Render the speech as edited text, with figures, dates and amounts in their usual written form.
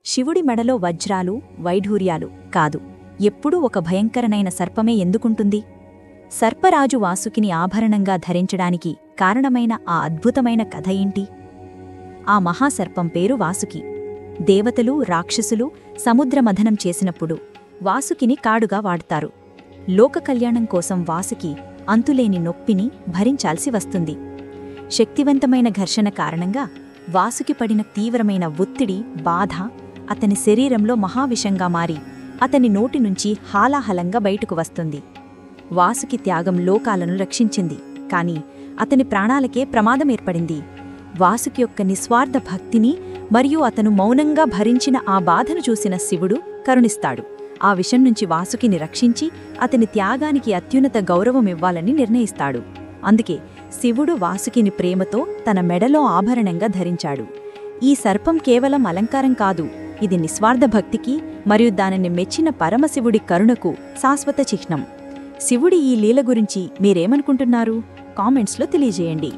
శివుడి మెడలో వజ్రాలు వైఢూర్యాలు కాదు, ఎప్పుడూ ఒక భయంకరమైన సర్పమే ఎందుకుంటుంది? సర్పరాజు వాసుకిని ఆభరణంగా ధరించడానికి కారణమైన ఆ అద్భుతమైన కథ ఏంటి? ఆ మహాసర్పం పేరు వాసుకి. దేవతలు రాక్షసులు సముద్రమథనం చేసినప్పుడు వాసుకిని కాడుగా వాడతారు. లోకకల్యాణం కోసం వాసుకి అంతులేని నొప్పిని భరించాల్సి వస్తుంది. శక్తివంతమైన ఘర్షణ కారణంగా వాసుకి పడిన తీవ్రమైన ఒత్తిడి, బాధ అతని శరీరంలో మహావిషంగా మారి అతని నోటి నుంచి హాలాహలంగా బయటకు వస్తుంది. వాసుకి త్యాగం లోకాలను రక్షించింది, కాని అతని ప్రాణాలకే ప్రమాదం ఏర్పడింది. వాసుకి యొక్క నిస్వార్థ భక్తిని మరియు అతను మౌనంగా భరించిన ఆ బాధను చూసిన శివుడు కరుణిస్తాడు. ఆ విషం నుంచి వాసుకిని రక్షించి అతని త్యాగానికి అత్యున్నత గౌరవమివ్వాలని నిర్ణయిస్తాడు. అందుకే శివుడు వాసుకిని ప్రేమతో తన మెడలో ఆభరణంగా ధరించాడు. ఈ సర్పం కేవలం అలంకారం కాదు, ఇది నిస్వార్థ భక్తికి మరియు దానిని మెచ్చిన పరమశివుడి కరుణకు శాశ్వత చిహ్నం. శివుడి ఈ లీల గురించి మీరేమనుకుంటున్నారు? కామెంట్స్లో తెలియజేయండి.